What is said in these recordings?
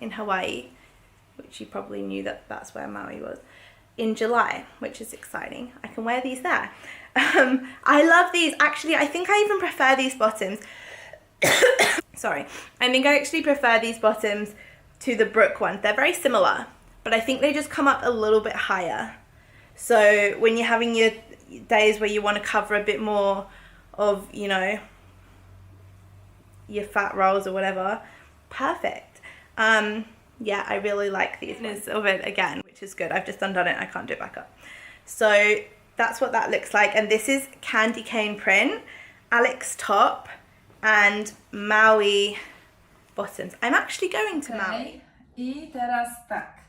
in Hawaii, which you probably knew that that's where Maui was, in July, which is exciting. I can wear these there. I love these. Actually, I think I even prefer these bottoms. Sorry. I think I actually prefer these bottoms to the Brooke ones. They're very similar, but I think they just come up a little bit higher. So when you're having your days where you want to cover a bit more of, you know, your fat rolls or whatever, perfect. Yeah, I really like these ones of it again, which is good. I've just undone it. I can't do it back up. So that's what that looks like. And this is candy cane print, Alex top, and Maui bottoms. I'm actually going to Maui. I teraz tak.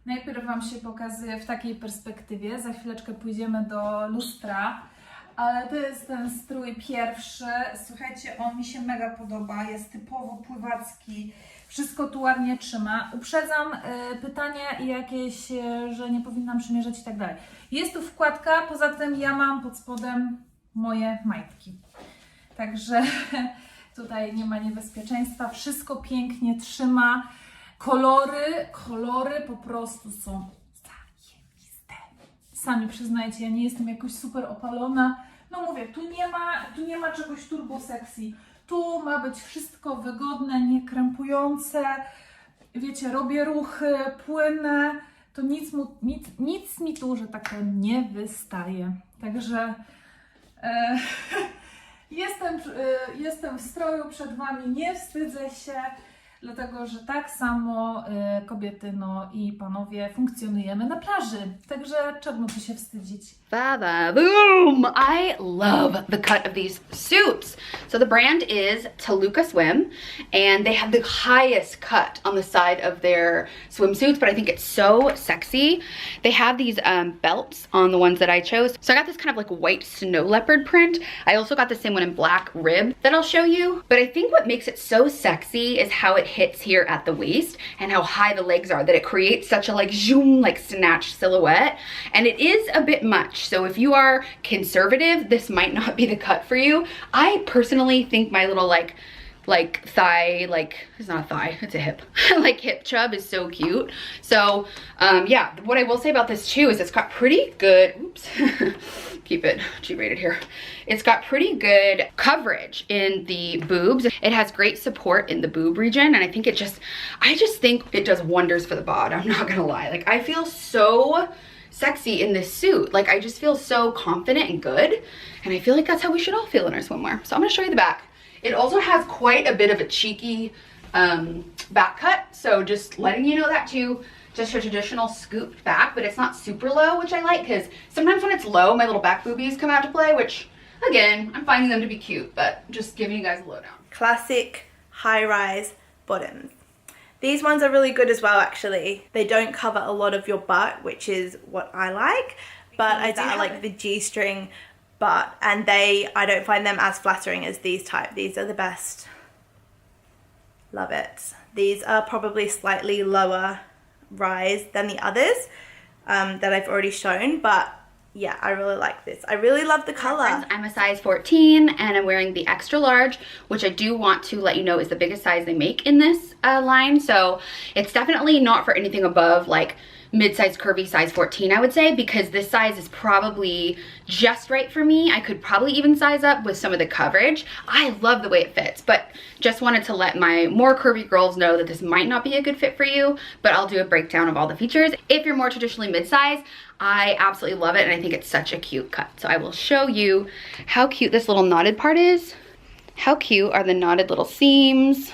Najpierw Wam się pokazuję w takiej perspektywie. Za chwileczkę pójdziemy do lustra. Ale to jest ten strój pierwszy. Słuchajcie, on mi się mega podoba. Jest typowo pływacki. Wszystko tu ładnie trzyma. Uprzedzam pytania i jakieś, że nie powinnam przymierzać i tak dalej. Jest tu wkładka, poza tym ja mam pod spodem moje majtki. Także tutaj nie ma niebezpieczeństwa. Wszystko pięknie trzyma. Kolory po prostu są zajebiste. Sami przyznajcie, ja nie jestem jakoś super opalona. No mówię, tu nie ma czegoś turbo sexy. Tu ma być wszystko wygodne, niekrępujące. Wiecie, robię ruchy, płynę. To nic mi tu, że tak powiem, nie wystaje. Także jestem w stroju przed Wami, nie wstydzę się. Dlatego, że tak samo kobiety, no i panowie funkcjonujemy na plaży. Także czemu tu się wstydzić? Baba boom! I love the cut of these suits. So the brand is Toluca Swim, and they have the highest cut on the side of their swimsuits, but I think it's so sexy. They have these belts on the ones that I chose. So I got this kind of like white snow leopard print. I also got the same one in black rib that I'll show you. But I think what makes it so sexy is how it hits here at the waist and how high the legs are, that it creates such a like zoom, like snatched silhouette. And it is a bit much. So if you are conservative, this might not be the cut for you. I personally think my little like thigh, like, it's not a thigh, it's a hip, like hip chub is so cute. So yeah, what I will say about this too is it's got pretty good, oops, keep it G-rated here. It's got pretty good coverage in the boobs. It has great support in the boob region, and I just think it does wonders for the bod. I'm not gonna lie. Like, I feel so sexy in this suit. Like, I just feel so confident and good, and I feel like that's how we should all feel in our swimwear. So I'm gonna show you the back. It also has quite a bit of a cheeky back cut, so just letting you know that too. Just a traditional scooped back, but it's not super low, which I like, because sometimes when it's low, my little back boobies come out to play, which, again, I'm finding them to be cute, but just giving you guys a lowdown. Classic high-rise bottoms. These ones are really good as well, actually. They don't cover a lot of your butt, which is what I like, but I do like the G-string butt, and I don't find them as flattering as these type. These are the best. Love it. These are probably slightly lower rise than the others that I've already shown, but yeah, I really like this. I really love the color. I'm a size 14 and I'm wearing the extra large, which I do want to let you know is the biggest size they make in this line. So it's definitely not for anything above like mid-size curvy size 14, I would say, because this size is probably just right for me. I could probably even size up with some of the coverage. I love the way it fits, but just wanted to let my more curvy girls know that this might not be a good fit for you, but I'll do a breakdown of all the features. If you're more traditionally mid-size, I absolutely love it, and I think it's such a cute cut. So I will show you how cute this little knotted part is. How cute are the knotted little seams.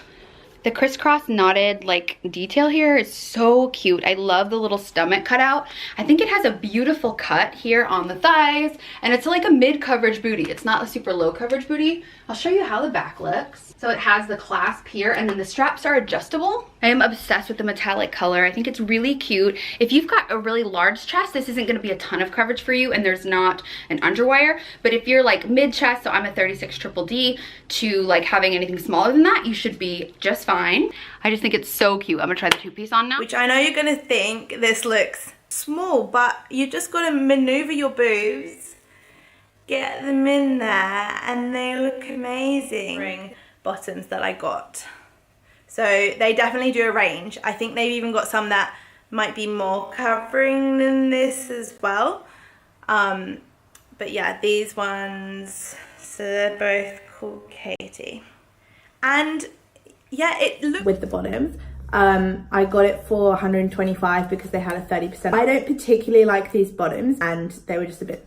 The crisscross knotted like detail here is so cute. I love the little stomach cutout. I think it has a beautiful cut here on the thighs, and it's like a mid coverage booty. It's not a super low coverage booty. I'll show you how the back looks. So it has the clasp here, and then the straps are adjustable. I am obsessed with the metallic color. I think it's really cute. If you've got a really large chest, this isn't gonna be a ton of coverage for you, and there's not an underwire. But if you're like mid chest, so I'm a 36 triple D, to like having anything smaller than that, you should be just fine. I just think it's so cute. I'm gonna try the two-piece on now. Which I know you're gonna think this looks small, but you just gotta maneuver your boobs, get them in there, and they look amazing. Bottoms that I got. So they definitely do a range. I think they've even got some that might be more covering than this as well. But yeah, these ones, so they're both called Katie. And yeah, it looked with the bottoms. I got it for 125 because they had a 30%. I don't particularly like these bottoms and they were just a bit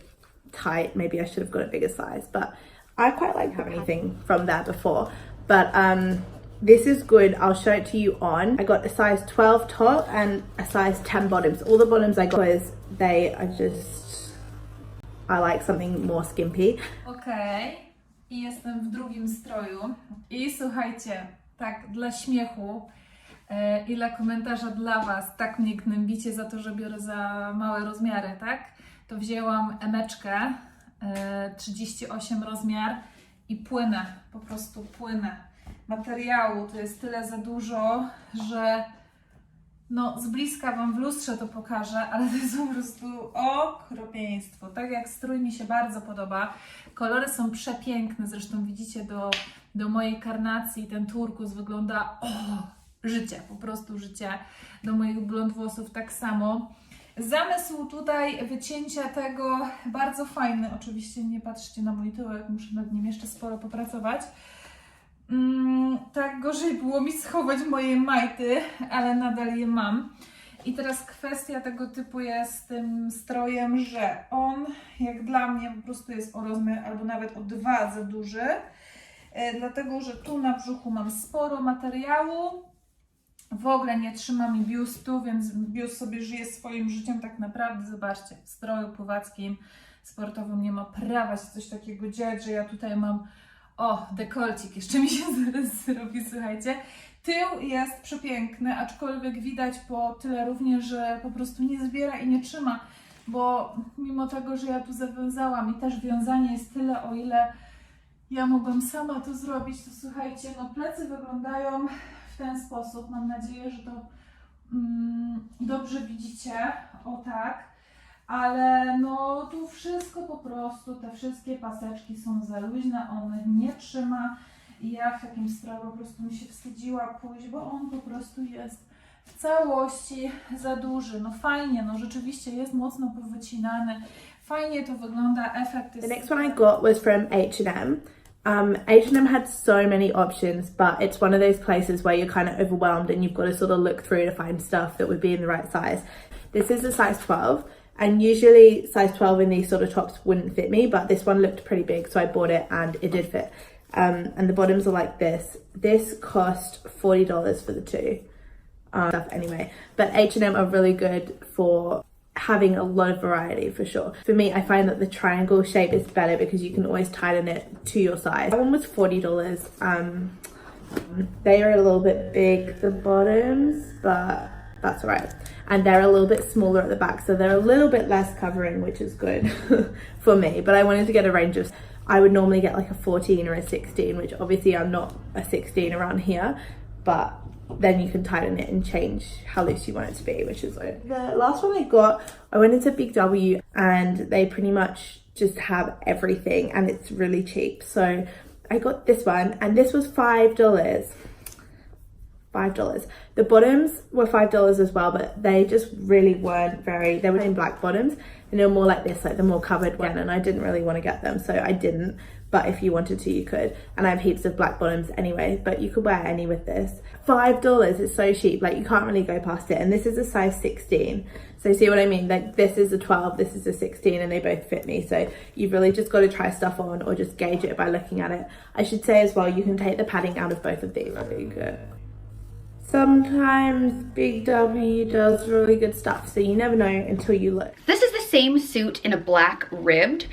tight. Maybe I should have got a bigger size, but I quite like having anything from there before. But this is good. I'll show it to you on. I got a size 12 top and a size 10 bottoms. All the bottoms I got because they are just, I like something more skimpy. Okej, i jestem w drugim stroju i słuchajcie, tak dla śmiechu, ile komentarza dla Was, tak mnie gnębicie za to, że biorę za małe rozmiary, tak? To wzięłam emeczkę, 38 rozmiar i płynę, po prostu płynę. Materiału to jest tyle za dużo, że no z bliska Wam w lustrze to pokażę, ale to jest po prostu okropieństwo. Tak jak strój mi się bardzo podoba, kolory są przepiękne, zresztą widzicie do mojej karnacji ten turkus wygląda życie, po prostu życie. Do moich blond włosów tak samo. Zamysł tutaj wycięcia tego bardzo fajny, oczywiście nie patrzcie na mój tyłek, muszę nad nim jeszcze sporo popracować. Tak gorzej było mi schować moje majty, ale nadal je mam. I teraz kwestia tego typu jest z tym strojem, że on jak dla mnie po prostu jest o rozmiar albo nawet o 2 za duży, dlatego że tu na brzuchu mam sporo materiału, w ogóle nie trzyma mi biustu, więc biust sobie żyje swoim życiem tak naprawdę. Zobaczcie, w stroju pływackim, sportowym nie ma prawa się coś takiego dziać, że ja tutaj mam dekolcik, jeszcze mi się zaraz zrobi, słuchajcie. Tył jest przepiękny, aczkolwiek widać po tyle również, że po prostu nie zbiera i nie trzyma, bo mimo tego, że ja tu zawiązałam i też wiązanie jest tyle, o ile ja mogłam sama to zrobić, to słuchajcie, no plecy wyglądają w ten sposób. Mam nadzieję, że to dobrze widzicie, o tak. Ale no tu wszystko po prostu, te wszystkie paseczki są za luźne, on nie trzyma i ja w takim stroju po prostu mi się wstydziła pójść, bo on po prostu jest w całości za duży. No fajnie, no rzeczywiście jest mocno powycinany, fajnie to wygląda, efekt jest... The next one I got was from H&M. H&M had so many options, but it's one of those places where you're kind of overwhelmed and you've got to sort of look through to find stuff that would be in the right size. This is a size 12. And usually size 12 in these sort of tops wouldn't fit me, but this one looked pretty big, so I bought it and it did fit. And the bottoms are like this. This cost $40 for the two. Stuff anyway. But H&M are really good for having a lot of variety for sure. For me, I find that the triangle shape is better because you can always tighten it to your size. That one was $40. They are a little bit big, the bottoms, but that's all right. And they're a little bit smaller at the back, so they're a little bit less covering, which is good for me. But I wanted to get a range of, I would normally get like a 14 or a 16, which obviously I'm not a 16 around here, but then you can tighten it and change how loose you want it to be, which is good. The last one I got, I went into Big W and they pretty much just have everything and it's really cheap. So I got this one and this was $5. $5. The bottoms were $5 as well, but they just really weren't they were in black bottoms and they were more like this, like the more covered one, and I didn't really want to get them, so I didn't. But if you wanted to, you could. And I have heaps of black bottoms anyway, but you could wear any with this. $5 is so cheap, like you can't really go past it. And this is a size 16. So see what I mean? Like this is a 12, this is a 16, and they both fit me. So you've really just got to try stuff on or just gauge it by looking at it. I should say as well, you can take the padding out of both of these. Really good. Sometimes Big W does really good stuff, so you never know until you look. This is the same suit in a black ribbed.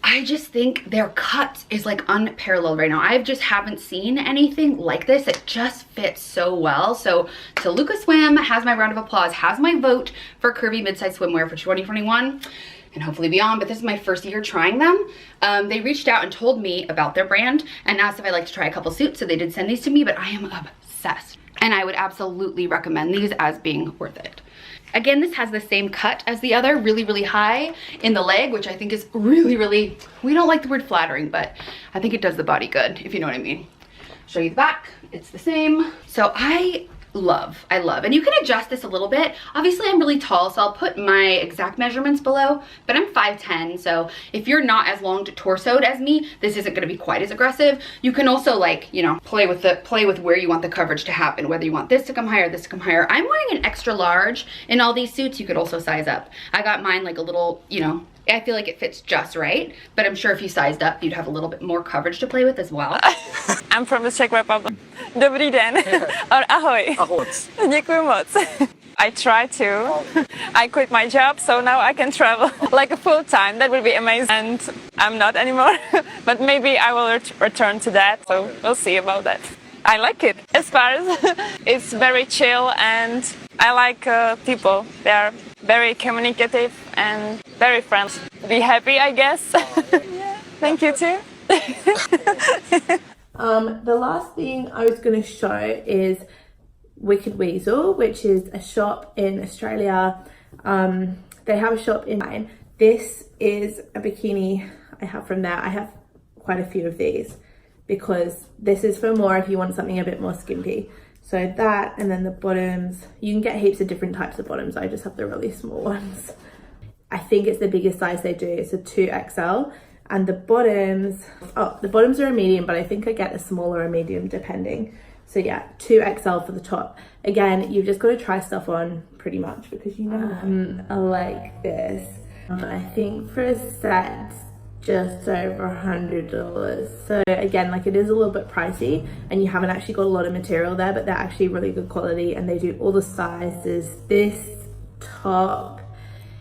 I just think their cut is like unparalleled right now. I just haven't seen anything like this. It just fits so well. So Toluca Swim has my round of applause, has my vote for curvy mid-size swimwear for 2021 and hopefully beyond, but this is my first year trying them. They reached out and told me about their brand and asked if I'd like to try a couple suits, so they did send these to me, but I am obsessed. And I would absolutely recommend these as being worth it. Again, this has the same cut as the other, really, really high in the leg, which I think is really, really, we don't like the word flattering, but I think it does the body good, if you know what I mean. Show you the back. It's the same. So I love, and you can adjust this a little bit. Obviously I'm really tall, so I'll put my exact measurements below, but I'm 5'10", so if you're not as long torsoed as me, this isn't gonna be quite as aggressive. You can also, like, you know, play with where you want the coverage to happen, whether you want this to come higher, this to come higher. I'm wearing an extra large in all these suits. You could also size up. I got mine like a little, you know, I feel like it fits just right, but I'm sure if you sized up, you'd have a little bit more coverage to play with as well. I'm from the Czech Republic. Dobrý den. Or ahoj. Ahoj. Děkuji moc. I try to. I quit my job, so now I can travel like a full time. That would be amazing. And I'm not anymore, but maybe I will return to that. So we'll see about that. I like it. As far as it's very chill, and I like people. They are very communicative and very friendly. Be happy, I guess. Yeah. Thank you too. The last thing I was going to show is Wicked Weasel, which is a shop in Australia. They have a shop in mine. This is a bikini I have from there. I have quite a few of these because this is for more if you want something a bit more skimpy. So that, and then the bottoms, you can get heaps of different types of bottoms. I just have the really small ones. I think it's the biggest size they do. It's a 2XL. And the bottoms are a medium, but I think I get a small or a medium depending. So yeah, 2XL for the top. Again, you've just got to try stuff on pretty much because you know I like this. I think for a set, just over $100. So again, like, it is a little bit pricey and you haven't actually got a lot of material there, but they're actually really good quality and they do all the sizes. This top